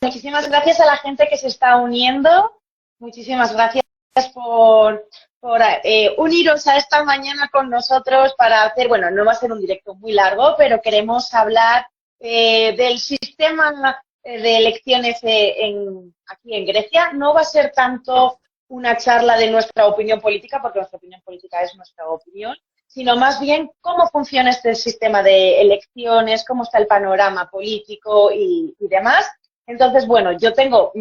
muchísimas gracias a la gente que se está uniendo. Muchísimas gracias por uniros a esta mañana con nosotros para hacer, bueno, no va a ser un directo muy largo, pero queremos hablar del sistema de elecciones aquí en Grecia. No va a ser tanto una charla de nuestra opinión política, porque nuestra opinión política es nuestra opinión, sino más bien cómo funciona este sistema de elecciones, cómo está el panorama político y demás. Entonces, bueno, yo tengo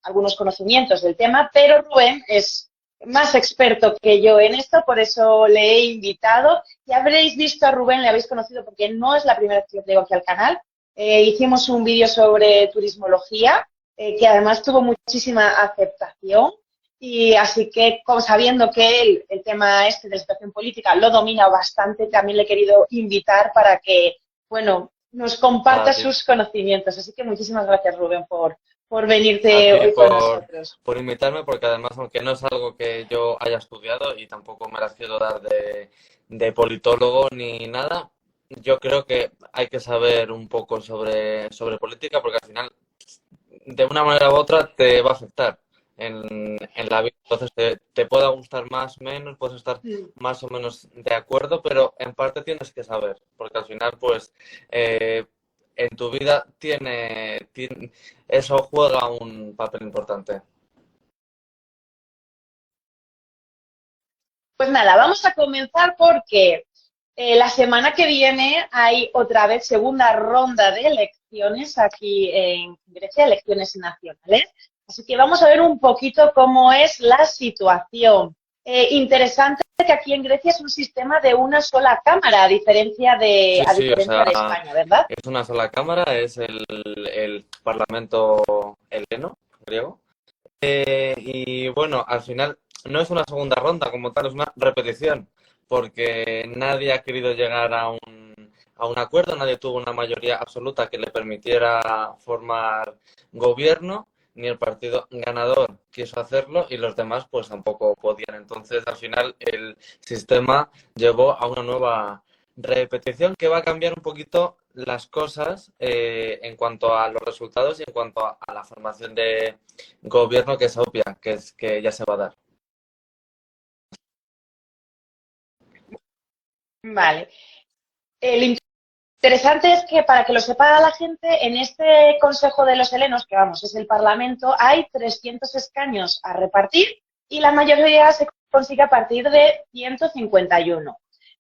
algunos conocimientos del tema, pero Rubén es más experto que yo en esto, por eso le he invitado. Ya habréis visto a Rubén, le habéis conocido porque no es la primera vez que lo traigo aquí al canal. Hicimos un vídeo sobre turismología, que además tuvo muchísima aceptación. Y así que, sabiendo que él, el tema este de situación política, lo domina bastante, también le he querido invitar para que, bueno, nos comparta sus conocimientos. Así que muchísimas gracias, Rubén, por venirte hoy con nosotros. Por invitarme, porque además, aunque no es algo que yo haya estudiado y tampoco me las quiero dar de politólogo ni nada, yo creo que hay que saber un poco sobre política, porque al final, de una manera u otra, te va a afectar en la vida. Entonces, te pueda gustar más o menos, puedes estar más o menos de acuerdo, pero en parte tienes que saber, porque al final, pues, en tu vida eso juega un papel importante. Pues nada, vamos a comenzar porque la semana que viene hay otra vez segunda ronda de elecciones aquí en Grecia, elecciones nacionales. Así que vamos a ver un poquito cómo es la situación. Interesante que aquí en Grecia es un sistema de una sola cámara, a diferencia de, Sí, o sea, de España, ¿verdad? es una sola cámara, es el Parlamento helleno, griego. Y bueno, al final no es una segunda ronda como tal, es una repetición, porque nadie ha querido llegar a un acuerdo, nadie tuvo una mayoría absoluta que le permitiera formar gobierno, ni el partido ganador quiso hacerlo y los demás pues tampoco podían. Entonces, al final, el sistema llevó a una nueva repetición que va a cambiar un poquito las cosas en cuanto a los resultados y en cuanto a la formación de gobierno, que es obvia, que es que ya se va a dar. Vale. El interesante es que, para que lo sepa la gente, en este Consejo de los Helenos, que vamos, es el Parlamento, hay 300 escaños a repartir y la mayoría se consigue a partir de 151.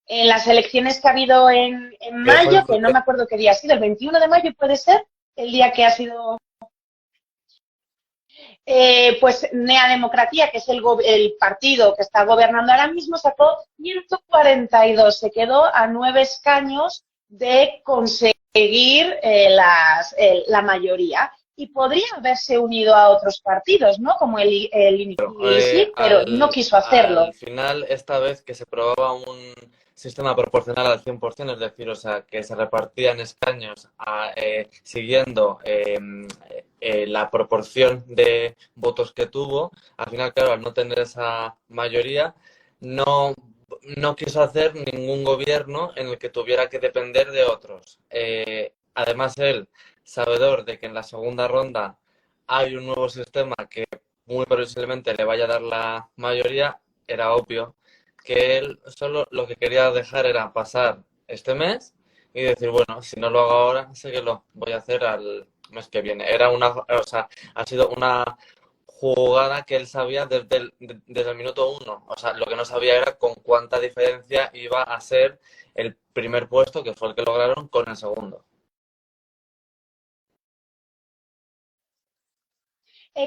En las elecciones que ha habido en mayo, que no me acuerdo qué día ha sido, el 21 de mayo puede ser, el día que ha sido... pues Nea Democracia, que es el partido que está gobernando ahora mismo, sacó 142, se quedó a 9 escaños de conseguir la mayoría. Y podría haberse unido a otros partidos, ¿no? Como el Inici, pero no quiso hacerlo. Al final, esta vez que se probaba un sistema proporcional al 100%, es decir, o sea, que se repartían escaños siguiendo la proporción de votos que tuvo, al final, claro, al no tener esa mayoría, no quiso hacer ningún gobierno en el que tuviera que depender de otros. Además, él, sabedor de que en la segunda ronda hay un nuevo sistema que muy posiblemente le vaya a dar la mayoría, era obvio que él solo lo que quería dejar era pasar este mes y decir, bueno, si no lo hago ahora, sé que lo voy a hacer al mes que viene. O sea, ha sido una jugada que él sabía desde el minuto uno. O sea, lo que no sabía era con cuánta diferencia iba a ser el primer puesto, que fue el que lograron, con el segundo.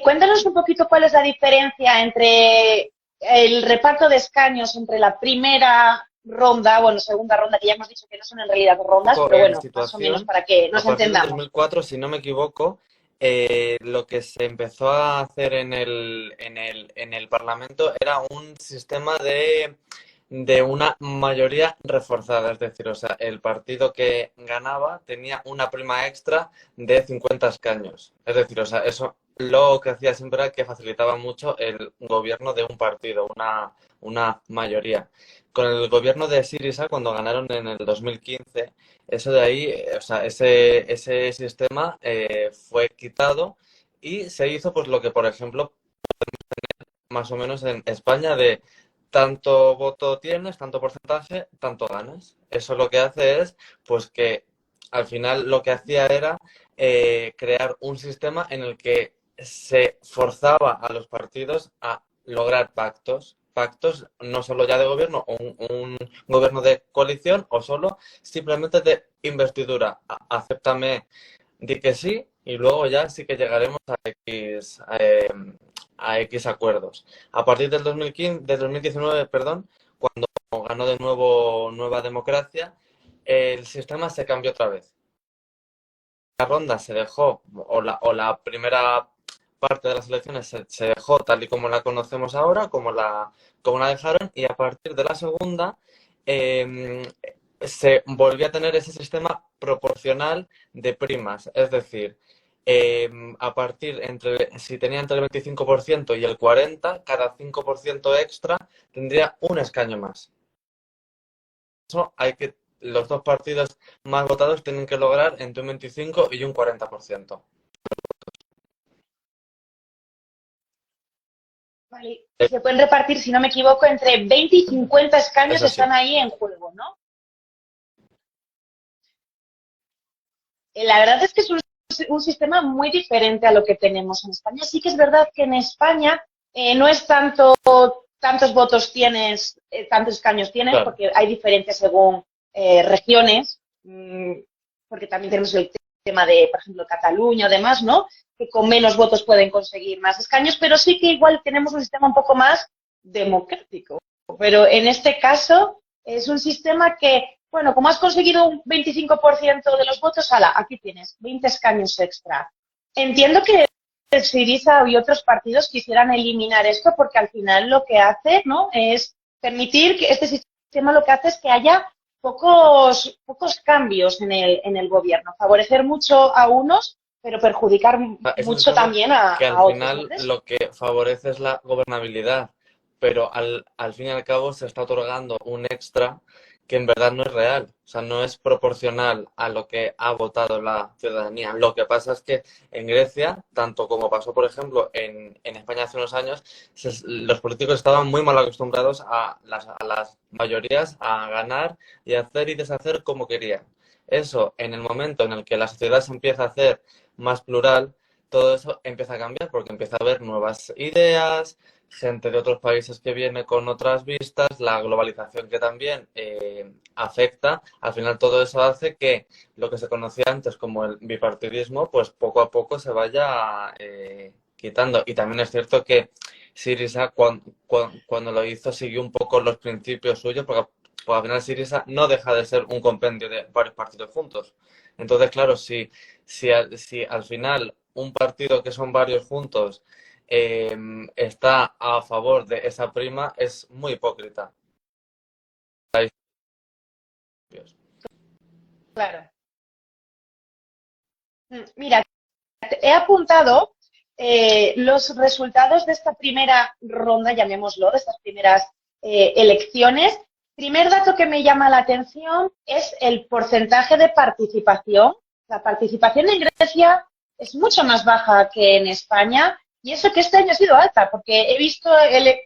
Cuéntanos un poquito cuál es la diferencia entre el reparto de escaños entre la primera ronda, bueno, segunda ronda, que ya hemos dicho que no son en realidad rondas, pero bueno, más o menos para que nos entendamos. En 2004, si no me equivoco, lo que se empezó a hacer en el Parlamento era un sistema de una mayoría reforzada, es decir, o sea, el partido que ganaba tenía una prima extra de 50 escaños. Es decir, o sea, eso lo que hacía siempre era que facilitaba mucho el gobierno de un partido, una mayoría. Con el gobierno de Syriza, cuando ganaron en el 2015, eso de ahí, o sea, ese sistema fue quitado y se hizo pues lo que, por ejemplo, más o menos en España de tanto voto tienes, tanto porcentaje, tanto ganas. Eso lo que hace es, pues que al final lo que hacía era crear un sistema en el que se forzaba a los partidos a lograr pactos no solo ya de gobierno o un gobierno de coalición o solo simplemente de investidura. Acéptame, di que sí y luego ya sí que llegaremos a X acuerdos. A partir del 2015, del 2019, perdón, cuando ganó de nuevo Nueva Democracia, el sistema se cambió otra vez. La ronda se dejó, o la primera parte de las elecciones se dejó tal y como la conocemos ahora, como la dejaron, y a partir de la segunda eh, se volvió a tener ese sistema proporcional de primas. Es decir, a partir si tenía entre el 25% y el 40%, cada 5% extra tendría un escaño más. Eso los dos partidos más votados tienen que lograr entre un 25 y un 40%. Vale. Se pueden repartir, si no me equivoco, entre 20 y 50 escaños Eso sí. están ahí en juego, ¿no? La verdad es que es un sistema muy diferente a lo que tenemos en España. Sí que es verdad que en España no es tantos votos tienes, tantos escaños tienes, Claro. porque hay diferencias según regiones, porque también tenemos el tema de, por ejemplo, Cataluña o demás, ¿no? Que con menos votos pueden conseguir más escaños, pero sí que igual tenemos un sistema un poco más democrático. Pero en este caso es un sistema que, bueno, como has conseguido un 25% de los votos, ala, aquí tienes 20 escaños extra. Entiendo que el Syriza y otros partidos quisieran eliminar esto porque al final lo que hace, ¿no?, es permitir que este sistema lo que hace es que haya pocos cambios en el gobierno, favorecer mucho a unos, pero perjudicar Es un mucho sistema también que al a otros, ¿no final crees? lo que favorece es la gobernabilidad, pero al fin y al cabo se está otorgando un extra que en verdad no es real, o sea, no es proporcional a lo que ha votado la ciudadanía. Lo que pasa es que en Grecia, tanto como pasó, por ejemplo, en España hace unos años, los políticos estaban muy mal acostumbrados a las mayorías a ganar y hacer y deshacer como querían. Eso, en el momento en el que la sociedad se empieza a hacer más plural, todo eso empieza a cambiar porque empieza a haber nuevas ideas, gente de otros países que viene con otras vistas, la globalización que también afecta. Al final todo eso hace que lo que se conocía antes como el bipartidismo, pues poco a poco se vaya quitando. Y también es cierto que Syriza cuando lo hizo siguió un poco los principios suyos, porque al final Syriza no deja de ser un compendio de varios partidos juntos. Entonces, claro, si al final un partido que son varios juntos está a favor de esa prima, es muy hipócrita. Claro. Mira, he apuntado los resultados de esta primera ronda, llamémoslo, de estas primeras elecciones. Primer dato que me llama la atención es el porcentaje de participación. La participación en Grecia es mucho más baja que en España y eso que este año ha sido alta, porque he visto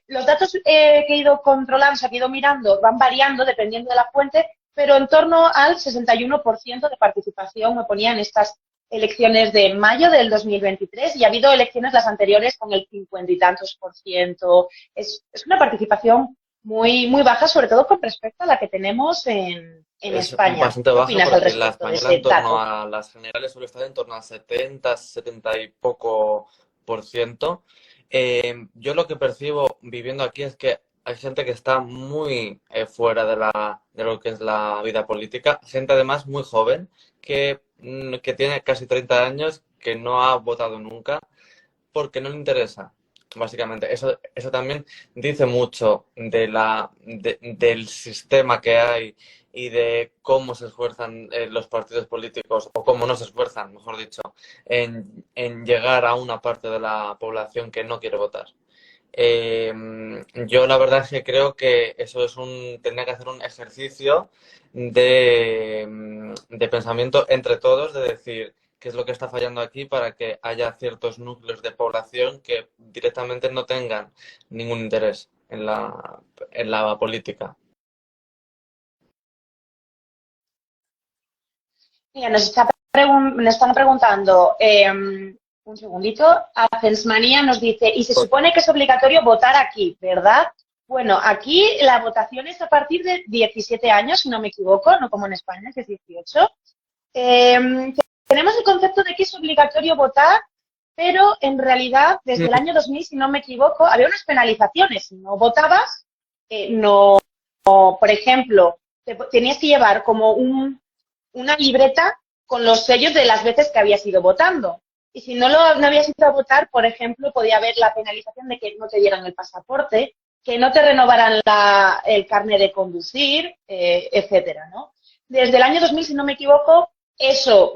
los datos que he ido controlando, o sea, que he ido mirando, van variando dependiendo de la fuente, pero en torno al 61% de participación me ponía en estas elecciones de mayo del 2023 y ha habido elecciones las anteriores con el 50 y tantos por ciento. Es una participación muy baja, sobre todo con respecto a la que tenemos en Es España. bastante ¿Qué baja opinas al porque la respecto de española en ese torno dato? a las generales suele estar en torno al 70, 70 y poco por ciento. Yo lo que percibo viviendo aquí es que hay gente que está muy fuera de lo que es la vida política, gente además muy joven que tiene casi 30 años, que no ha votado nunca porque no le interesa. Básicamente, eso también dice mucho del sistema que hay y de cómo se esfuerzan los partidos políticos, o cómo no se esfuerzan, mejor dicho, en llegar a una parte de la población que no quiere votar. Eh, yo la verdad es que creo que eso es tendría que hacer un ejercicio de pensamiento entre todos, de decir qué es lo que está fallando aquí para que haya ciertos núcleos de población que directamente no tengan ningún interés en la política. Mira, nos están preguntando, un segundito, Acensmanía nos dice, y se supone que es obligatorio votar aquí, ¿verdad? Bueno, aquí la votación es a partir de 17 años, si no me equivoco, no como en España, que es 18. Tenemos el concepto de que es obligatorio votar, pero en realidad, desde el año 2000, si no me equivoco, había unas penalizaciones. Si no votabas, no, por ejemplo, tenías que llevar como una libreta con los sellos de las veces que habías ido votando. Y si no habías ido a votar, por ejemplo, podía haber la penalización de que no te dieran el pasaporte, que no te renovaran el carnet de conducir, etcétera, ¿no? Desde el año 2000, si no me equivoco, eso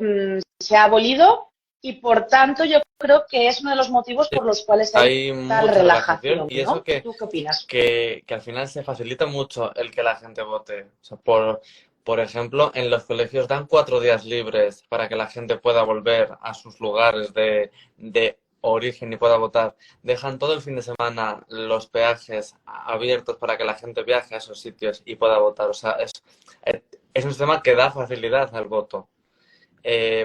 se ha abolido y, por tanto, yo creo que es uno de los motivos por los cuales Hay tal mucha relajación relajación, y eso ¿no? ¿Tú qué opinas? que al final se facilita mucho el que la gente vote. O sea, por ejemplo, en los colegios dan 4 días libres para que la gente pueda volver a sus lugares de origen y pueda votar. Dejan todo el fin de semana los peajes abiertos para que la gente viaje a esos sitios y pueda votar. O sea, es un sistema que da facilidad al voto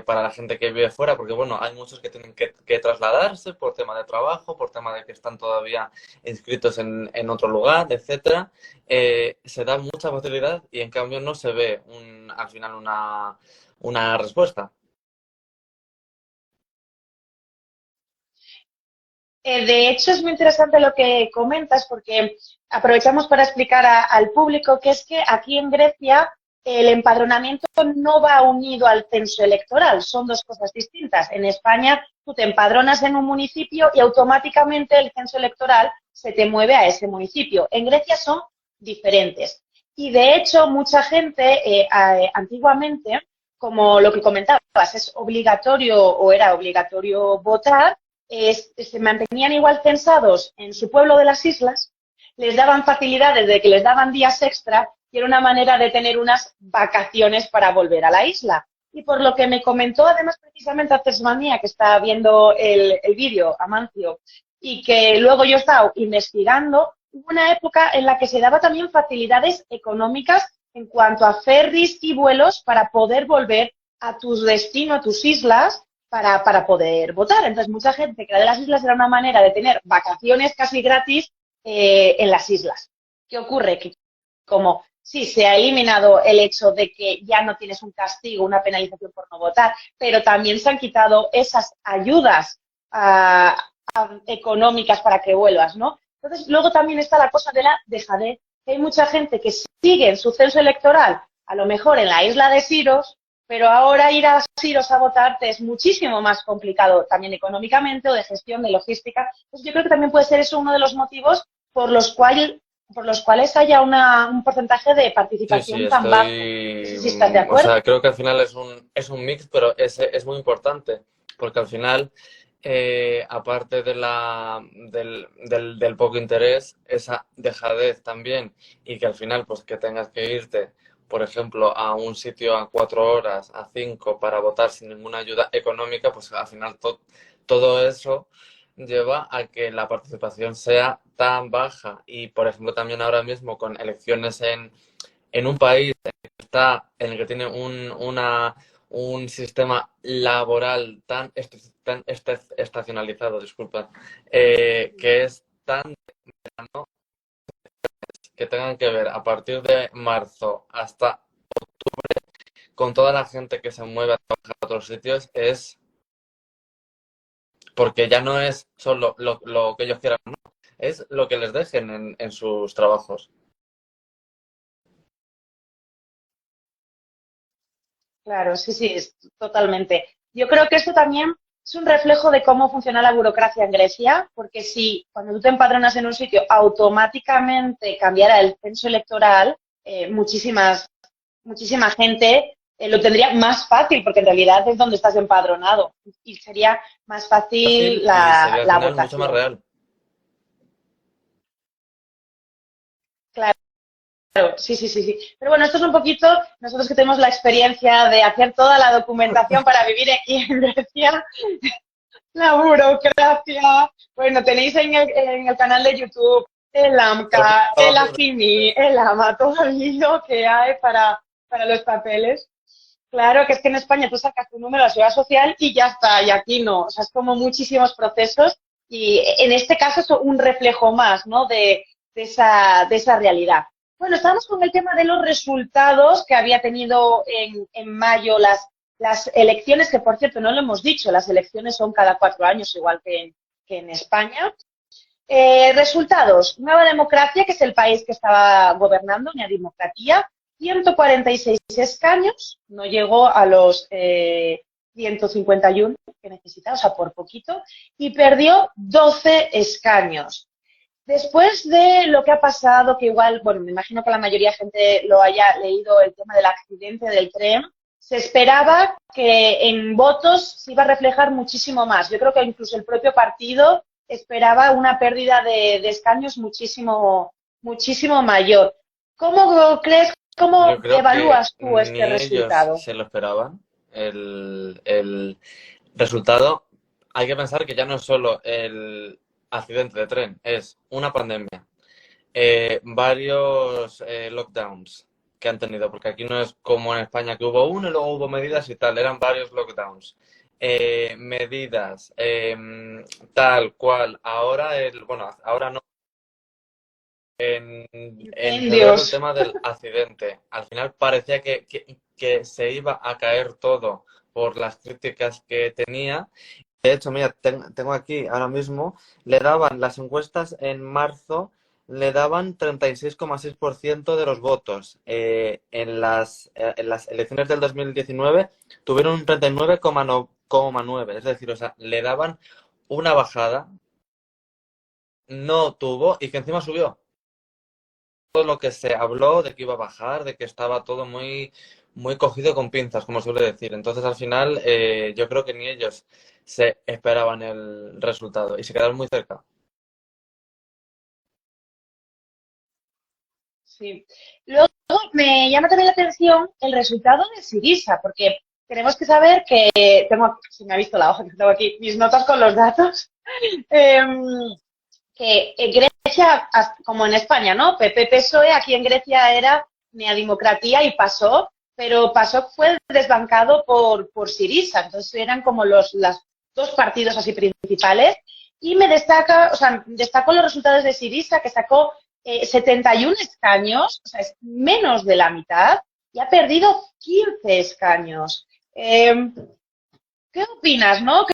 para la gente que vive fuera, porque bueno, hay muchos que tienen que trasladarse por tema de trabajo, por tema de que están todavía inscritos en otro lugar, etcétera. Se da mucha facilidad y en cambio no se ve al final una respuesta. De hecho, es muy interesante lo que comentas porque aprovechamos para explicar al público que es que aquí en Grecia el empadronamiento no va unido al censo electoral, son dos cosas distintas. En España tú te empadronas en un municipio y automáticamente el censo electoral se te mueve a ese municipio. En Grecia son diferentes. Y de hecho, mucha gente antiguamente, como lo que comentabas, es obligatorio o era obligatorio votar, se mantenían igual censados en su pueblo de las islas, les daban facilidades de que les daban días extra y era una manera de tener unas vacaciones para volver a la isla. Y por lo que me comentó además precisamente Acesmanía, que está viendo el vídeo, Amancio, y que luego yo he estado investigando, hubo una época en la que se daba también facilidades económicas en cuanto a ferries y vuelos para poder volver a tu destino, a tus islas, para poder votar. Entonces, mucha gente que era de las islas era una manera de tener vacaciones casi gratis en las islas. ¿Qué ocurre? Que como sí, se ha eliminado el hecho de que ya no tienes un castigo, una penalización por no votar, pero también se han quitado esas ayudas económicas para que vuelvas, ¿no? Entonces, luego también está la cosa de la dejadez. Hay mucha gente que sigue en su censo electoral, a lo mejor en la isla de Siros, pero ahora ir a Siros a votarte es muchísimo más complicado, también económicamente o de gestión, de logística. Entonces, yo creo que también puede ser eso uno de los motivos por los cuales haya un porcentaje de Sí, sí, participación tan bajo. No sé estoy. si estás de O acuerdo. sea, creo que al final es un mix, pero es muy importante, porque al final, aparte del poco interés, esa dejadez también, y que al final, pues que tengas que irte, por ejemplo, a un sitio a 4 horas, a 5, para votar sin ninguna ayuda económica, pues al final todo eso lleva a que la participación sea tan baja. Y, por ejemplo, también ahora mismo con elecciones en un país en el que tiene un sistema laboral tan estacionalizado, disculpa, que es tan ¿no? que tengan que ver a partir de marzo hasta con toda la gente que se mueve a trabajar a otros sitios, es porque ya no es solo lo que ellos quieran, no, es lo que les dejen en sus trabajos. Claro, sí, sí, totalmente. Yo creo que esto también es un reflejo de cómo funciona la burocracia en Grecia, porque si cuando tú te empadronas en un sitio automáticamente cambiara el censo electoral, muchísimas muchísima gente lo tendría más fácil, porque en realidad es donde estás empadronado y sería más fácil Fácil y sería al la final mucho más votación. real. Claro, sí, sí, sí, sí. Pero bueno, esto es un poquito, nosotros que tenemos la experiencia de hacer toda la documentación para vivir aquí en Grecia, la burocracia. Bueno, tenéis en el canal de YouTube el Pero por AMCA, el favor, AFIMI, el AMA, todo el lío que hay para los papeles. Claro, que es que en España tú sacas tu número de la seguridad social y ya está, y aquí no. O sea, es como muchísimos procesos y en este caso es un reflejo más, ¿no? De esa realidad. Bueno, estamos con el tema de los resultados que había tenido en mayo las elecciones, que por cierto no lo hemos dicho, las elecciones son cada 4 años, igual que en España. Resultados. Nueva Democracia, que es el país que estaba gobernando, Nueva Democracia, 146 escaños, no llegó a los 151 que necesitaba, o sea, por poquito, y perdió 12 escaños. Después de lo que ha pasado, que igual, bueno, me imagino que la mayoría de gente lo haya leído, el tema del accidente del tren, se esperaba que en votos se iba a reflejar muchísimo más. Yo creo que incluso el propio partido esperaba una pérdida de escaños muchísimo, muchísimo mayor. ¿Cómo crees, yo cómo creo que evalúas tú ni este ellos resultado? se lo esperaban. El resultado, hay que pensar que ya no es solo el accidente de tren, es una pandemia, varios lockdowns que han tenido, porque aquí no es como en España que hubo uno y luego hubo medidas y tal, eran varios lockdowns. Medidas tal cual. Bueno, ahora no. En febrero el Incendios. tema del accidente. Al final parecía que se iba a caer todo por las críticas que tenía. De hecho, mira, tengo aquí ahora mismo, le daban las encuestas en marzo, le daban 36,6% de los votos. En las elecciones del 2019 tuvieron un 39,9, es decir, o sea, le daban una bajada, no tuvo y que encima subió. Todo lo que se habló de que iba a bajar, de que estaba todo muy, muy cogido con pinzas, como suele decir. Entonces, al final, yo creo que ni ellos se esperaban el resultado y se quedaron muy cerca. Sí. Luego me llama también la atención el resultado de Sirisa, porque tenemos que saber que tengo, si me ha visto la hoja que tengo aquí, mis notas con los datos, que en Grecia, como en España, ¿no? PP-PSOE, aquí en Grecia era neademocracia y pasó, pero pasó fue desbancado por Sirisa, entonces eran como los dos partidos así principales y me destaca, o sea, destaco los resultados de Sirisa que sacó 71 escaños, o sea, es menos de la mitad y ha perdido 15 escaños. ¿Qué opinas, no?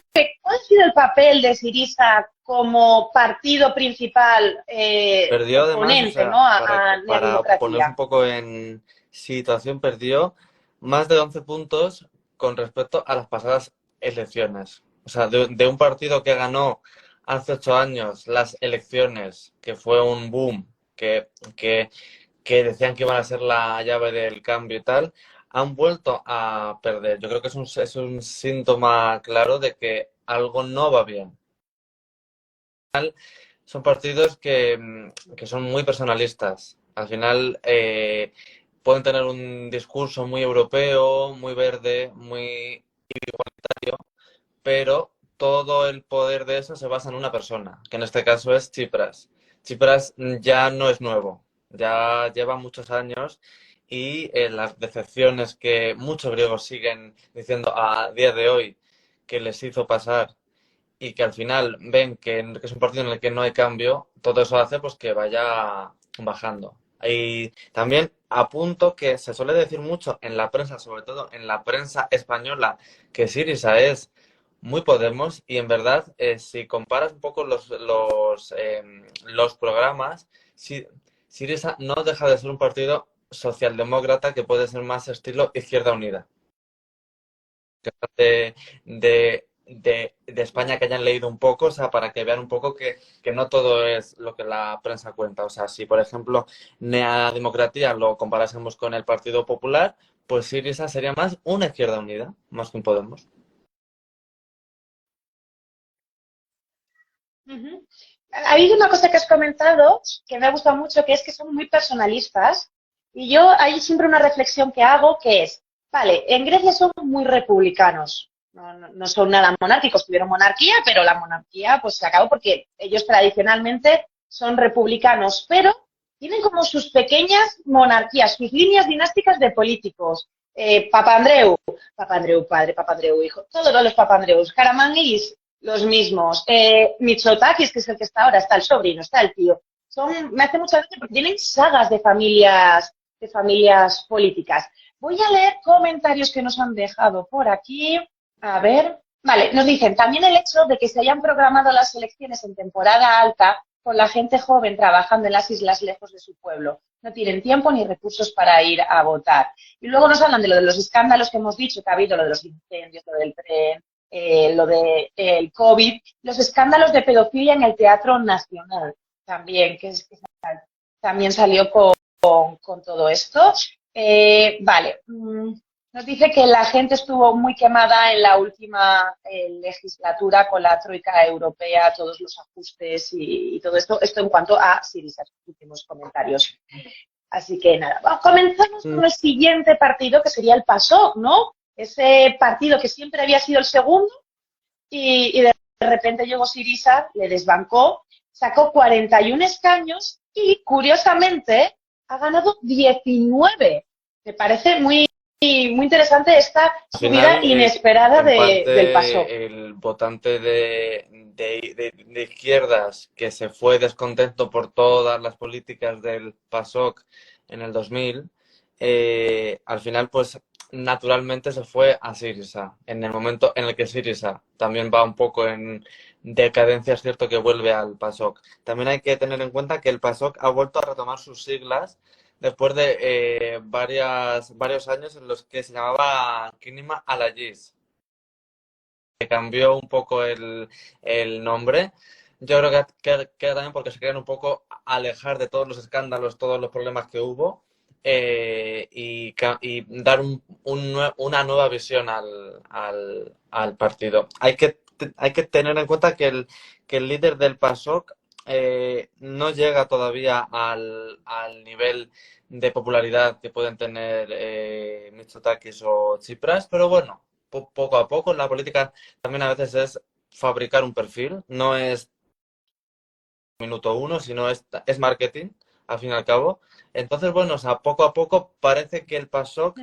¿Cuál ha sido el papel de Sirisa como partido principal Perdió además, o oponente, sea, ¿no? para, A Nea para ponerse un Dimocracia? poco en situación, perdió más de 11 puntos con respecto a las pasadas elecciones. O sea, de un partido que ganó hace 8 años las elecciones, que fue un boom, que, que decían que iban a ser la llave del cambio y tal, han vuelto a perder. Yo creo que es un síntoma claro de que algo no va bien. Son partidos que son muy personalistas. Al final pueden tener un discurso muy europeo, muy verde, muy igualitario, pero todo el poder de eso se basa en una persona, que en este caso es Tsipras. Tsipras ya no es nuevo, ya lleva muchos años y las decepciones que muchos griegos siguen diciendo a día de hoy que les hizo pasar y que al final ven que es un partido en el que no hay cambio, todo eso hace pues que vaya bajando. Y también apunto que se suele decir mucho en la prensa, sobre todo en la prensa española, que Syriza es muy Podemos y en verdad si comparas un poco los programas, Syriza no deja de ser un partido socialdemócrata que puede ser más estilo Izquierda Unida de de España que hayan leído un poco, o sea, para que vean un poco que no todo es lo que la prensa cuenta. O sea, si por ejemplo Nea Democracia lo comparásemos con el Partido Popular, pues Syriza sería más una izquierda unida, más que un Podemos. Ujú. Ha habido una cosa que has comentado que me ha gustado mucho, que es que son muy personalistas. Y yo hay siempre una reflexión que hago que es, vale, en Grecia son muy republicanos. No son nada monárquicos, tuvieron monarquía, pero la monarquía pues se acabó porque ellos tradicionalmente son republicanos, pero tienen como sus pequeñas monarquías, sus líneas dinásticas de políticos. Papandreou, Papandreou padre, Papandreou hijo, todos los Papandreous, Karamanlis, los mismos. Mitsotakis, que es el que está ahora, está el sobrino, está el tío. Me hace mucha gracia porque tienen sagas de familias políticas. Voy a leer comentarios que nos han dejado por aquí. A ver. Vale, nos dicen también el hecho de que se hayan programado las elecciones en temporada alta con la gente joven trabajando en las islas lejos de su pueblo. No tienen tiempo ni recursos para ir a votar. Y luego nos hablan de lo de los escándalos que hemos dicho, que ha habido, lo de los incendios, lo del tren, lo de el COVID, los escándalos de pedofilia en el Teatro Nacional también, que también salió con todo esto. Vale, nos dice que la gente estuvo muy quemada en la última legislatura con la troika europea, todos los ajustes y todo esto. Esto en cuanto a Syriza, últimos comentarios. Así que nada, comenzamos con el siguiente partido, que sería el PASOK, ¿no? Ese partido que siempre había sido el segundo y de repente llegó Syriza, le desbancó, sacó 41 escaños y, curiosamente, ha ganado 19. Me parece muy interesante esta Al subida final, inesperada en del PASOK. parte, el votante de izquierdas que se fue descontento por todas las políticas del PASOK en el 2000, al final, pues naturalmente se fue a Syriza. En el momento en el que Syriza también va un poco en decadencia, es cierto que vuelve al PASOK. También hay que tener en cuenta que el PASOK ha vuelto a retomar sus siglas después de varios años en los que se llamaba Kinima Alayis, que cambió un poco el nombre. Yo creo que también porque se querían un poco alejar de todos los escándalos, todos los problemas que hubo, y dar una nueva visión al partido. Hay que tener en cuenta que el líder del PASOK no llega todavía al nivel de popularidad que pueden tener Mitsotakis o Tsipras, pero bueno, poco a poco la política también a veces es fabricar un perfil, no es minuto uno, sino es marketing, al fin y al cabo. Entonces, bueno, o sea, poco a poco parece que el PASOK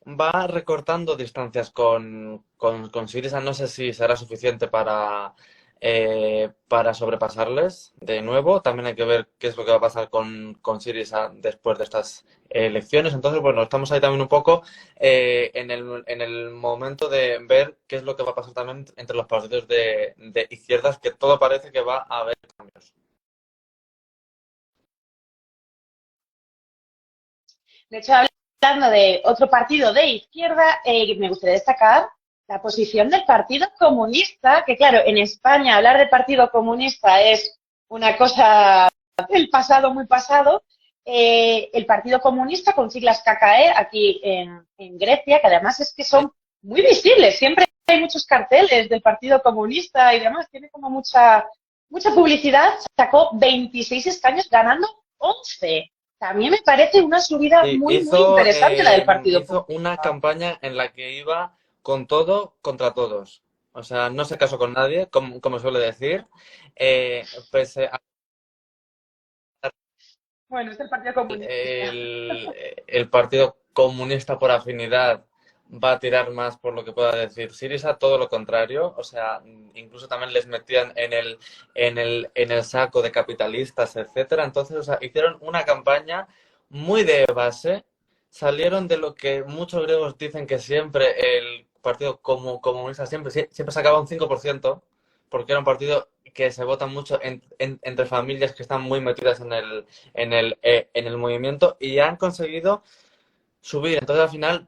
va recortando distancias con Syriza. No sé si será suficiente para sobrepasarles de nuevo. También hay que ver qué es lo que va a pasar con Syriza después de estas elecciones. Entonces, bueno, estamos ahí también un poco en el momento de ver qué es lo que va a pasar también entre los partidos de izquierdas, que todo parece que va a haber cambios. De hecho, hablando de otro partido de izquierda, me gustaría destacar la posición del Partido Comunista, que claro, en España hablar de Partido Comunista es una cosa del pasado, muy pasado. El Partido Comunista, con siglas KKE, aquí en Grecia, que además es que son muy visibles, siempre hay muchos carteles del Partido Comunista y demás, tiene como mucha publicidad, sacó 26 escaños ganando 11. También me parece una subida Sí, muy interesante la del Partido hizo una Comunista. campaña en la que iba con todo contra todos. O sea, no se casó con nadie, como suele decir. Pese a Bueno, es el Partido Comunista. el Partido Comunista por afinidad va a tirar más por lo que pueda decir Syriza, todo lo contrario. O sea, incluso también les metían en el saco de capitalistas, etcétera. Entonces, o sea, hicieron una campaña muy de base, salieron de lo que muchos griegos dicen que siempre el Partido Comunista siempre sacaba un 5%, porque era un partido que se vota mucho entre familias que están muy metidas en el movimiento y han conseguido subir. Entonces, al final,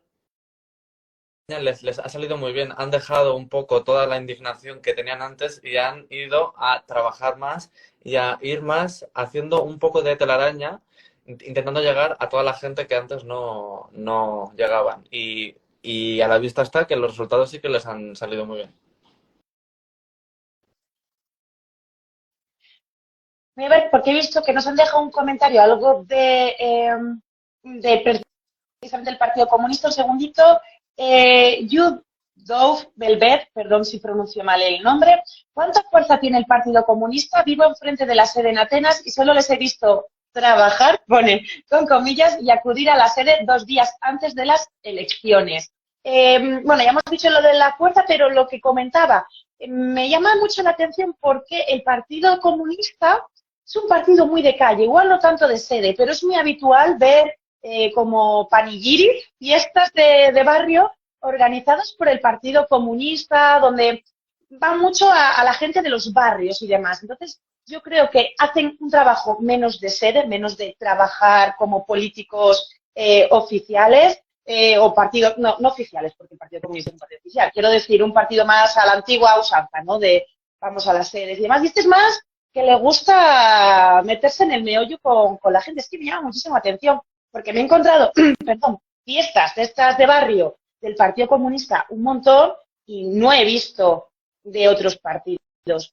les ha salido muy bien. Han dejado un poco toda la indignación que tenían antes y han ido a trabajar más y a ir más haciendo un poco de telaraña, intentando llegar a toda la gente que antes no llegaban. Y a la vista está que los resultados sí que les han salido muy bien. Voy a ver, porque he visto que nos han dejado un comentario, algo de precisamente el Partido Comunista. Un segundito. Yudov Belver, perdón si pronuncio mal el nombre. ¿Cuánta fuerza tiene el Partido Comunista? Vivo enfrente de la sede en Atenas y solo les he visto trabajar, pone con comillas, y acudir a la sede 2 días antes de las elecciones. Bueno, ya hemos dicho lo de la fuerza, pero lo que comentaba, me llama mucho la atención porque el Partido Comunista es un partido muy de calle, igual no tanto de sede, pero es muy habitual ver como panigiri, fiestas de barrio organizadas por el Partido Comunista, donde va mucho a la gente de los barrios y demás. Entonces, yo creo que hacen un trabajo menos de sede, menos de trabajar como políticos oficiales o partidos, no oficiales, porque el Partido Comunista es un partido oficial. Quiero decir, un partido más a la antigua usanza, ¿no? De vamos a las sedes y demás. Y este es más que le gusta meterse en el meollo con la gente. Es que me llama muchísima atención, porque me he encontrado, perdón, fiestas de estas de barrio del Partido Comunista un montón y no he visto de otros partidos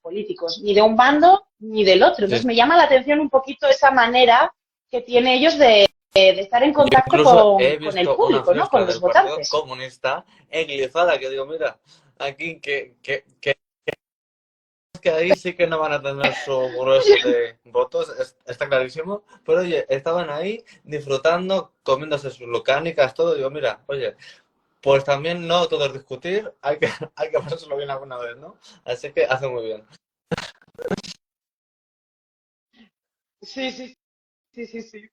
políticos, ni de un bando ni del otro. Entonces Sí. me llama la atención un poquito esa manera que tienen ellos de estar en Yo contacto incluso he con el visto una público, ¿no? fiesta Con los del Partido votantes. Comunista enguisada, que digo, mira, aquí que ahí sí que no van a tener su grueso de votos, está clarísimo, pero oye, estaban ahí disfrutando, comiéndose sus lucánicas, todo, digo, mira, oye, pues también no todo es discutir, hay que pasárselo bien alguna vez, ¿no? Así que hace muy bien. Sí, sí, sí, sí, sí.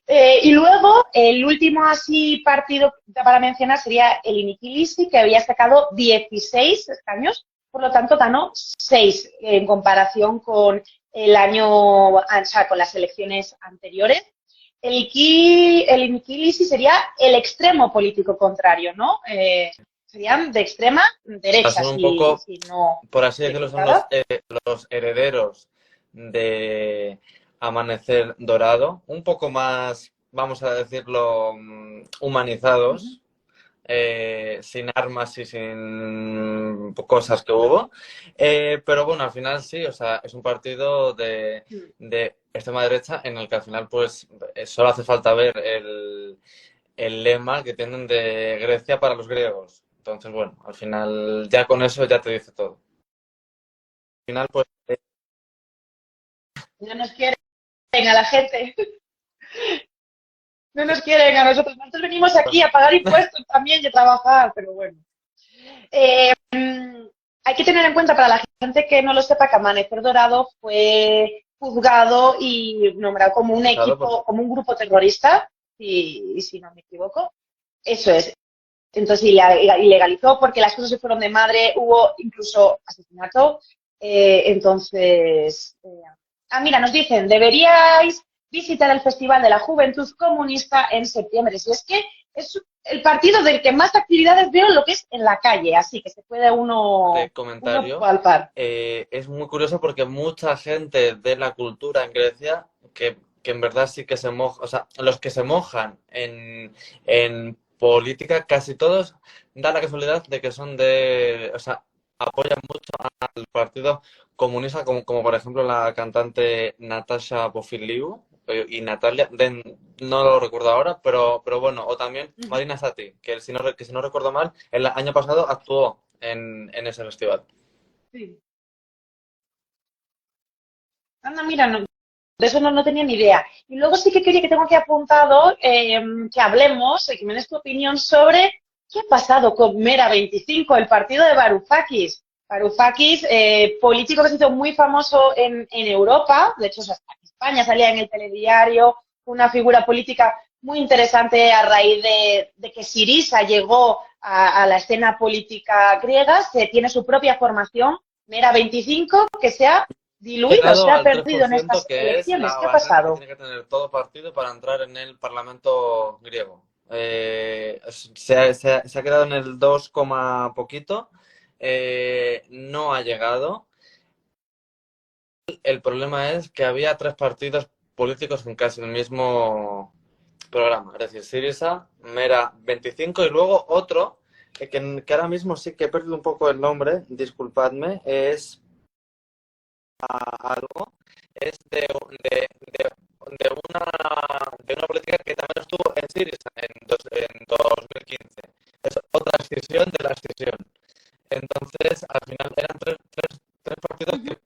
Y luego, el último así partido para mencionar sería el Iniquilisi, que había sacado 16 escaños, por lo tanto ganó 6 en comparación con el año, o sea, con las elecciones anteriores. El Iniquilisi sería el extremo político contrario, ¿no? Serían de extrema derecha, Son un poco, si no por así estoy decirlo, son equivocada. los herederos de Amanecer Dorado, un poco más, vamos a decirlo, humanizados, sin armas y sin cosas que hubo. Pero bueno, al final sí, o sea, es un partido de extrema derecha en el que al final pues solo hace falta ver el lema que tienen de Grecia para los griegos. Entonces, bueno, al final ya con eso ya te dice todo. Al final, pues, No nos quieren a la gente. No nos quieren a nosotros. Nosotros venimos aquí a pagar impuestos también y a trabajar, pero bueno. Eh, hay que tener en cuenta para la gente que no lo sepa que Amanecer Dorado fue juzgado y nombrado como un claro, por equipo, como un grupo terrorista, si no me equivoco. Eso es. Entonces ilegalizó porque las cosas se fueron de madre, hubo incluso asesinato. Mira, nos dicen, deberíais visitar el Festival de la Juventud Comunista en septiembre. Si es que es el partido del que más actividades veo lo que es en la calle, así que se puede este uno comentario, palpar. es muy curioso porque mucha gente de la cultura en Grecia, que en verdad sí que se moja, o sea, los que se mojan en política, casi todos, da la casualidad de que son o sea, apoyan mucho al Partido Comunista, como por ejemplo la cantante Natasha Bofiliu y Natalia, no lo recuerdo ahora, pero bueno, o también Marina Sati, que si no recuerdo mal, el año pasado actuó en ese festival. Sí. Anda, mira, no, de eso no tenía ni idea. Y luego sí que quería que tengo aquí apuntado que hablemos, que me des tu opinión sobre qué ha pasado con Mera 25, el partido de Varoufakis. Varoufakis, político que se hizo muy famoso en Europa, de hecho hasta en España salía en el telediario, una figura política muy interesante a raíz de que Syriza llegó a la escena política griega, se tiene su propia formación, Mera 25, que se ha diluido, se Llegado ha al perdido en 3%, estas que es elecciones. la ¿Qué ha barrera que pasado? tiene que tener todo partido para entrar en el Parlamento griego. Se ha quedado en el 2, poquito. No ha llegado. El problema es que había tres partidos políticos con casi el mismo programa. Es decir, Syriza, Mera 25 y luego otro que ahora mismo sí que he perdido un poco el nombre, disculpadme, es algo, es de una política que también estuvo en Syriza en 2015. Es otra escisión de la escisión. Entonces, al final eran tres partidos que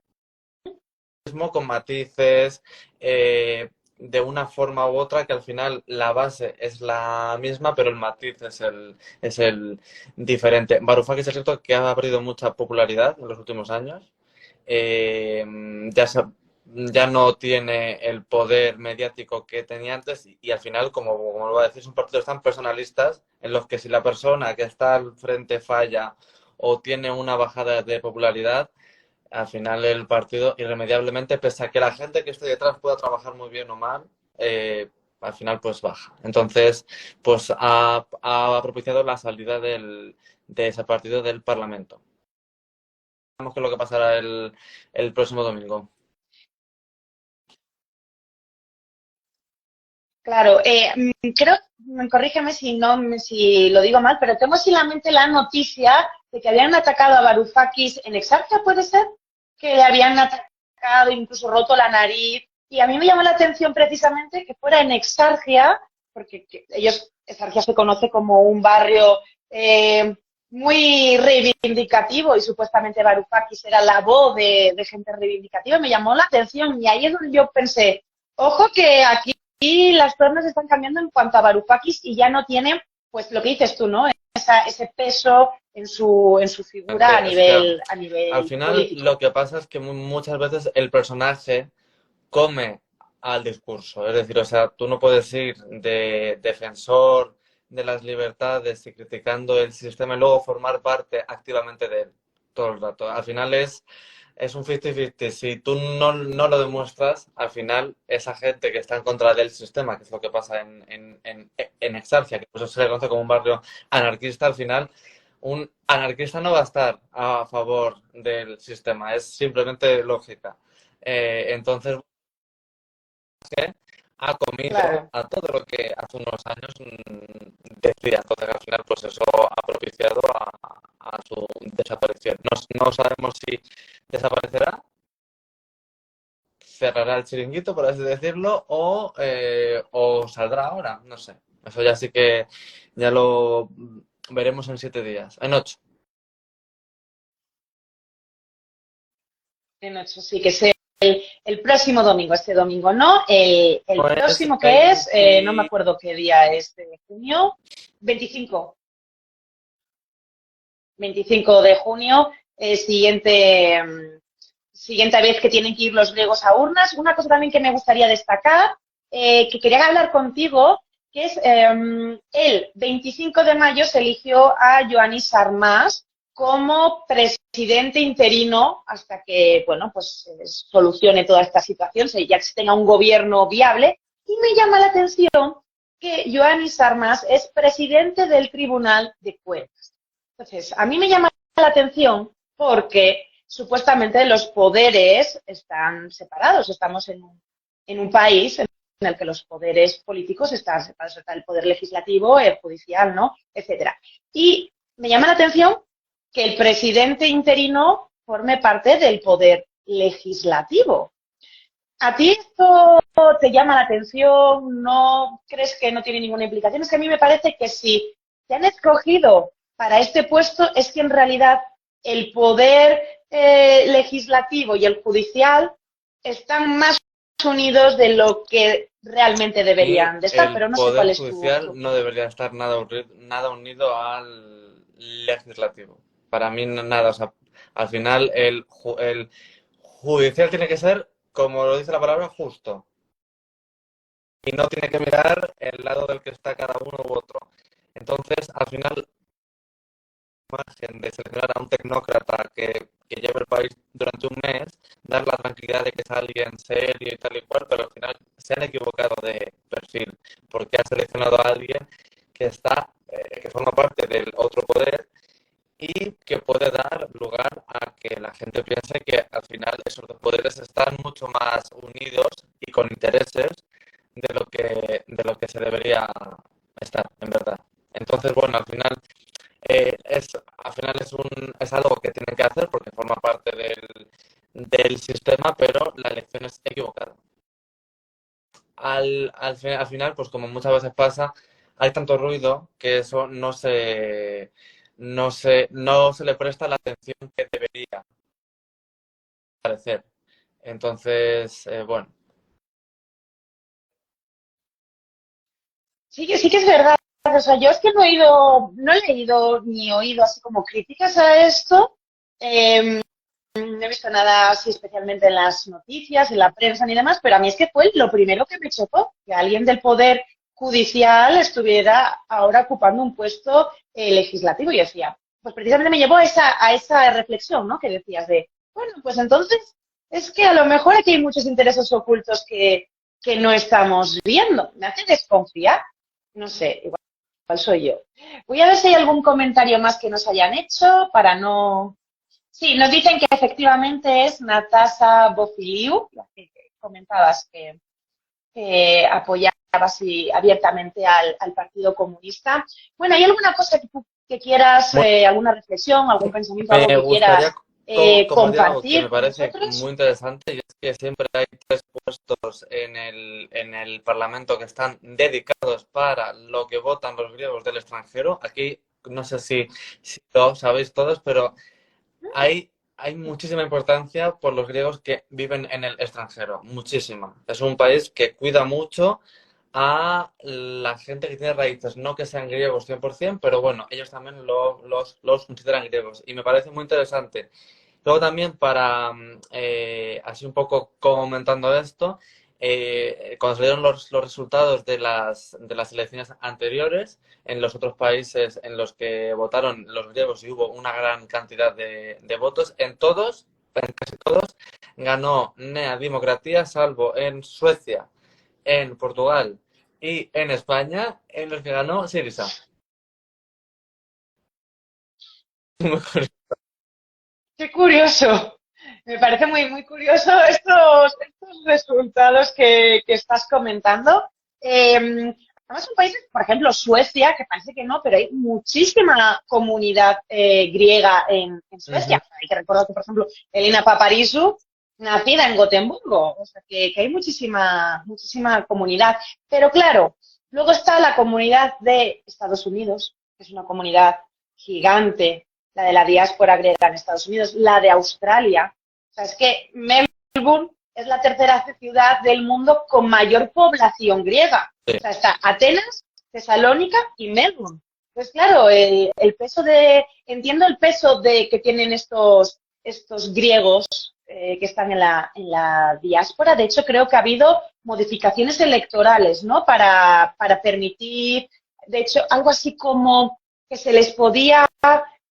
mismo con matices, de una forma u otra, que al final la base es la misma, pero el matiz es el diferente. Varoufakis es cierto que ha perdido mucha popularidad en los últimos años. Eh, ya, se- ya no tiene el poder mediático que tenía antes y al final, como lo voy a decir, son partidos tan personalistas en los que si la persona que está al frente falla o tiene una bajada de popularidad, al final el partido irremediablemente, pese a que la gente que esté detrás pueda trabajar muy bien o mal, al final pues baja. Entonces, pues ha propiciado la salida de ese partido del Parlamento. Vamos qué es lo que pasará el próximo domingo. Claro, creo, corrígeme si no, si lo digo mal, pero tengo así en la mente la noticia de que habían atacado a Varoufakis en Exarchia, ¿puede ser? Que le habían atacado, incluso roto la nariz. Y a mí me llamó la atención precisamente que fuera en Exarchia, porque Exarchia se conoce como un barrio muy reivindicativo y supuestamente Varoufakis era la voz de gente reivindicativa. Me llamó la atención y ahí es donde yo pensé, ojo que aquí y las tornas están cambiando en cuanto a Varoufakis y ya no tiene, pues lo que dices tú, ¿no? Ese peso en su figura a Es que al nivel final político. lo que pasa es que muchas veces el personaje come al discurso. Es decir, o sea, tú no puedes ir de defensor de las libertades y criticando el sistema y luego formar parte activamente de él todo el rato. Al final es un 50-50. Si tú no lo demuestras, al final esa gente que está en contra del sistema, que es lo que pasa en Exarchia, que por eso se le conoce como un barrio anarquista, al final un anarquista no va a estar a favor del sistema, es simplemente lógica. Entonces, ha comido Claro. a todo lo que hace unos años decía. Entonces, al final, pues eso ha propiciado a su desaparición. No sabemos si desaparecerá, cerrará el chiringuito, por así decirlo, o saldrá ahora. No sé. Eso ya sí que ya lo veremos en 7 días, en 8. En ocho, sí, que es el próximo domingo, este domingo no, el Pues próximo que es, no me 20. acuerdo qué día es de junio, 25, 25 de junio, siguiente vez que tienen que ir los griegos a urnas. Una cosa también que me gustaría destacar, que quería hablar contigo, que es el 25 de mayo se eligió a Ioannis Sarmas como presidente interino hasta que, bueno, pues se solucione toda esta situación, ya que se tenga un gobierno viable. Y me llama la atención que Ioannis Sarmas es presidente del Tribunal de Cuentas. Entonces, a mí me llama la atención porque supuestamente los poderes están separados. Estamos en un país en el que los poderes políticos están separados. Está el poder legislativo, el judicial, ¿no? Etcétera. Y me llama la atención que el presidente interino forme parte del poder legislativo. ¿A ti esto te llama la atención? ¿No crees que no tiene ninguna implicación? Es que a mí me parece que si te han escogido para este puesto es que en realidad el poder legislativo y el judicial están más unidos de lo que realmente Y deberían de estar, el pero no sé cuál poder es tu judicial no opinión. debería estar nada unido al legislativo. Para mí nada, o sea, al final el judicial tiene que ser, como lo dice la palabra, justo. Y no tiene que mirar el lado del que está cada uno u otro. Entonces, al final, imagen de seleccionar a un tecnócrata que lleve el país durante un mes, dar la tranquilidad de que es alguien serio y tal y cual, pero al final se han equivocado de perfil, porque han seleccionado a alguien que forma parte del otro poder y que puede dar lugar a que la gente piense que al final esos dos poderes están mucho más unidos y con intereses de lo que se debería estar, en verdad. Entonces, bueno, al final es algo que tienen que hacer porque forma parte del sistema, pero la elección es equivocada. Al final, pues como muchas veces pasa, hay tanto ruido que eso no se le presta la atención que debería parecer. Entonces, bueno. Sí que es verdad. O sea, yo es que no he leído ni oído así como críticas a esto. No he visto nada así especialmente en las noticias, en la prensa ni demás, pero a mí es que fue lo primero que me chocó, que alguien del Poder Judicial estuviera ahora ocupando un puesto legislativo. Y yo decía, pues precisamente me llevó a esa reflexión, ¿no? Que decías de, bueno, pues entonces es que a lo mejor aquí hay muchos intereses ocultos que no estamos viendo. Me hace desconfiar. No sé, igual soy yo. Voy a ver si hay algún comentario más que nos hayan hecho para no... Sí, nos dicen que efectivamente es Natasha Bofiliu, la que comentabas que apoyaba así abiertamente al Partido Comunista. Bueno, ¿hay alguna cosa que tú que quieras, Bueno, alguna reflexión, algún pensamiento, algo me que gustaría quieras compartir algo que me compartir con parece nosotros? muy interesante y es que siempre hay tres puestos en el Parlamento que están dedicados para lo que votan los griegos del extranjero. Aquí no sé si lo sabéis todos, pero hay muchísima importancia por los griegos que viven en el extranjero, muchísima. Es un país que cuida mucho a la gente que tiene raíces, no que sean griegos 100%, pero bueno, ellos también los consideran griegos y me parece muy interesante. Luego también así un poco comentando esto, cuando salieron los resultados de las elecciones anteriores, en los otros países en los que votaron los griegos y hubo una gran cantidad de votos, en casi todos, ganó Nea Dimocratia, salvo en Suecia, en Portugal y en España, en los que ganó Syriza. Qué curioso. Me parece muy, muy curioso estos resultados que estás comentando. Además, son países, por ejemplo, Suecia, que parece que no, pero hay muchísima comunidad griega en Ujú. Suecia. Hay que recordar que, por ejemplo, Elena Paparizou, nacida en Gotemburgo, o sea, que hay muchísima, muchísima comunidad. Pero claro, luego está la comunidad de Estados Unidos, que es una comunidad gigante, la de la diáspora griega en Estados Unidos, la de Australia. O sea, es que Melbourne es la tercera ciudad del mundo con mayor población griega. Sí. O sea, está Atenas, Tesalónica y Melbourne. Pues claro, entiendo el peso que tienen estos griegos que están en la diáspora. De hecho, creo que ha habido modificaciones electorales, ¿no? Para permitir, de hecho, algo así como que se les podía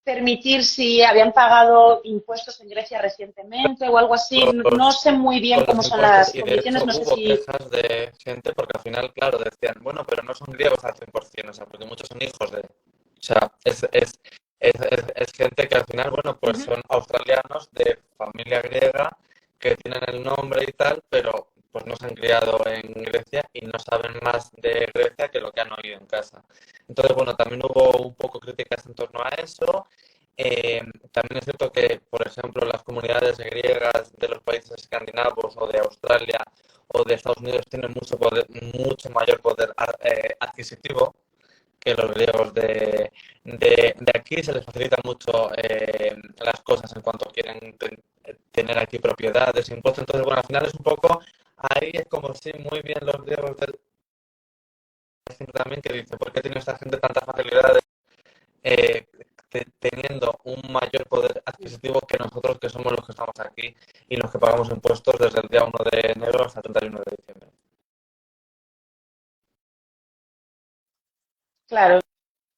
permitir si habían pagado impuestos en Grecia recientemente o algo así. No Los, sé muy bien con cómo los son impuestos las y de condiciones, hecho no sé hubo si... quejas de gente porque al final, claro, decían, bueno, pero no son griegos al 100%, o sea, porque muchos son hijos de... O sea, es gente que al final, bueno, Uh pues -huh. son australianos de familia griega que tienen el nombre y tal, pero pues no se han criado en Grecia y no saben más de Grecia que lo que han oído en casa. Entonces, bueno, también hubo un poco críticas en torno a eso. También es cierto que, por ejemplo, las comunidades griegas de los países escandinavos o de Australia o de Estados Unidos tienen mucho mayor poder adquisitivo que los griegos de aquí. Se les facilita mucho las cosas en cuanto quieren tener aquí propiedades, impuestos. Entonces, bueno, al final es un poco, ahí es como si muy bien los griegos también que dice, ¿por qué tiene esta gente tantas facilidades? eh, teniendo un mayor poder adquisitivo que nosotros, que somos los que estamos aquí y los que pagamos impuestos desde el día 1 de enero hasta el 31 de diciembre. Claro,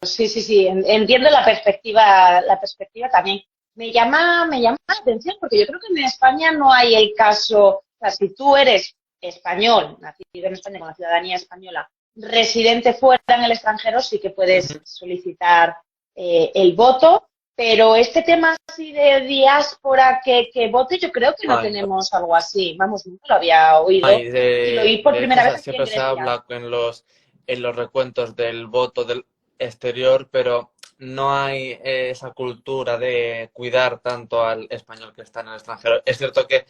sí, sí, sí, entiendo la perspectiva también. Me llama la atención porque yo creo que en España no hay el caso, o sea, si tú eres español, nacido en España con la ciudadanía española, residente fuera en el extranjero sí que puedes solicitar el voto, pero este tema así de diáspora que vote, yo creo que no Ay, tenemos algo así. Vamos, nunca lo había oído y lo oí por de hecho, primera vez aquí en siempre se Grecia. habla en los recuentos del voto del exterior, pero no hay esa cultura de cuidar tanto al español que está en el extranjero. Es cierto que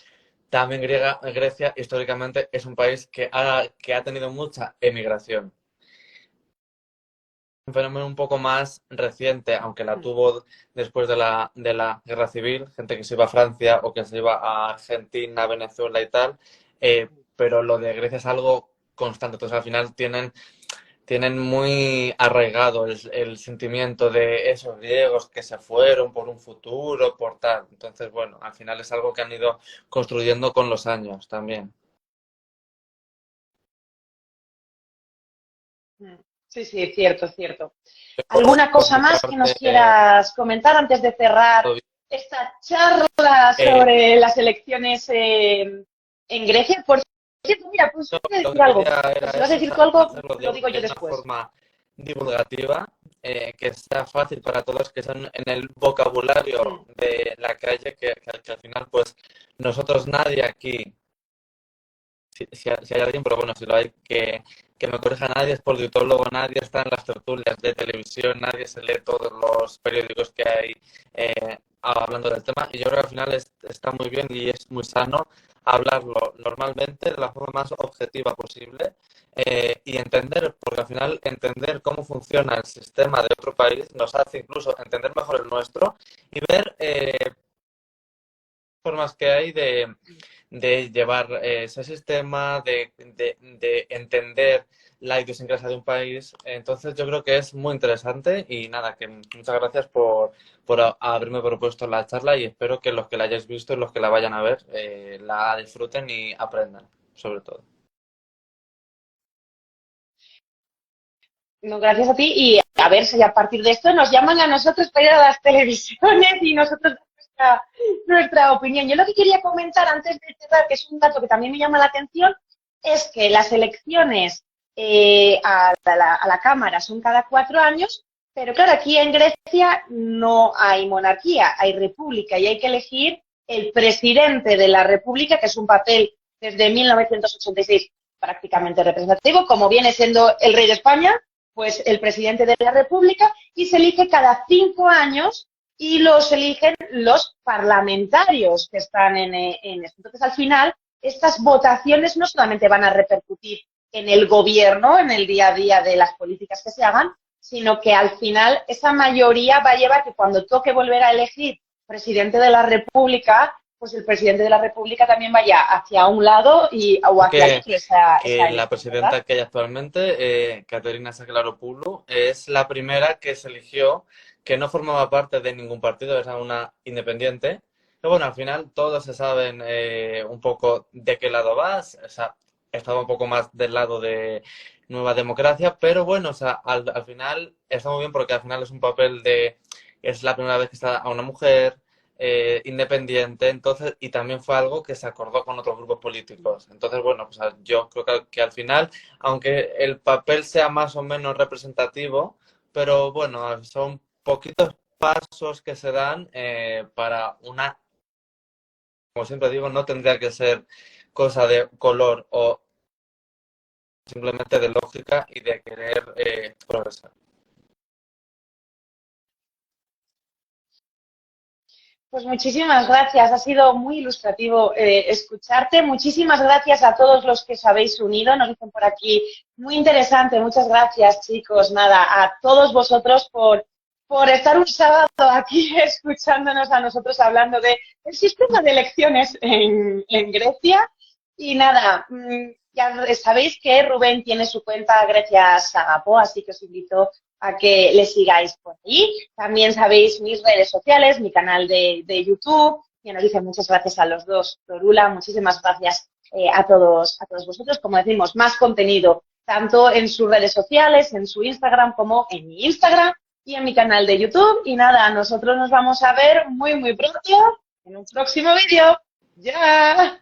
también Grecia históricamente es un país que ha tenido mucha emigración. Un fenómeno un poco más reciente, aunque la tuvo después de la Guerra Civil, gente que se iba a Francia o que se iba a Argentina, Venezuela y tal, pero lo de Grecia es algo constante. Entonces, al final tienen muy arraigado el sentimiento de esos griegos que se fueron por un futuro, por tal. Entonces, bueno, al final es algo que han ido construyendo con los años también. Sí, sí, cierto, cierto. Por, ¿Alguna por cosa mi más que nos parte, quieras comentar antes de cerrar todo bien. esta charla Eh, sobre las elecciones en Grecia? Por cierto, mira, pues voy a lo decir que algo. quería era Pues si vas a eso, o decir tú sea, algo, hacerlo lo digo de yo una después. forma divulgativa, que sea fácil para todos, que sean en el vocabulario Mm, de la calle, que al final, pues, nosotros nadie aquí, si hay alguien, pero bueno, si lo hay, que me corrija nadie, es politólogo, nadie está en las tertulias de televisión, nadie se lee todos los periódicos que hay hablando del tema, y yo creo que al final está muy bien y es muy sano hablarlo normalmente de la forma más objetiva posible y entender, porque al final entender cómo funciona el sistema de otro país nos hace incluso entender mejor el nuestro y ver formas que hay de llevar ese sistema, de entender la idiosincrasia de un país. Entonces yo creo que es muy interesante y nada, que muchas gracias por haberme propuesto la charla y espero que los que la hayáis visto y los que la vayan a ver la disfruten y aprendan, sobre todo. no, gracias a ti. Y a ver si a partir de esto nos llaman a nosotros para ir a las televisiones y nosotros nuestra opinión. Yo lo que quería comentar antes de cerrar, que es un dato que también me llama la atención, es que las elecciones a la Cámara son cada 4 años, pero claro, aquí en Grecia no hay monarquía, hay república y hay que elegir el presidente de la república, que es un papel desde 1986 prácticamente representativo, como viene siendo el rey de España, pues el presidente de la república, y se elige cada 5 años y los eligen los parlamentarios que están en esto. Entonces, al final, estas votaciones no solamente van a repercutir en el gobierno, en el día a día de las políticas que se hagan, sino que al final esa mayoría va a llevar que cuando toque volver a elegir presidente de la República, pues el presidente de la República también vaya hacia un lado o hacia el Que, otro esa que la elección, ¿verdad? presidenta que hay actualmente, Caterina Sakellaropoulou, es la primera que se eligió que no formaba parte de ningún partido, era una independiente. Pero bueno, al final todos se saben un poco de qué lado vas, o sea, estaba un poco más del lado de Nueva Democracia, pero bueno, o sea, al final está muy bien porque al final es un papel es la primera vez que está a una mujer, independiente, entonces, y también fue algo que se acordó con otros grupos políticos. Entonces, bueno, pues yo creo que al final, aunque el papel sea más o menos representativo, pero bueno, son poquitos pasos que se dan para como siempre digo, no tendría que ser cosa de color o simplemente de lógica y de querer progresar. Pues muchísimas gracias, ha sido muy ilustrativo escucharte. Muchísimas gracias a todos los que os habéis unido, nos dicen por aquí. Muy interesante, muchas gracias chicos. Nada, a todos vosotros por estar un sábado aquí escuchándonos a nosotros hablando de el sistema de elecciones en Grecia. Y nada, ya sabéis que Rubén tiene su cuenta Grecia Sagapo, así que os invito a que le sigáis por ahí. También sabéis mis redes sociales, mi canal de YouTube. Y nos dicen muchas gracias a los dos. Torula, muchísimas gracias a todos vosotros. Como decimos, más contenido, tanto en sus redes sociales, en su Instagram, como en mi Instagram y en mi canal de YouTube. Y nada, nosotros nos vamos a ver muy, muy pronto en un próximo vídeo. ¡Ya!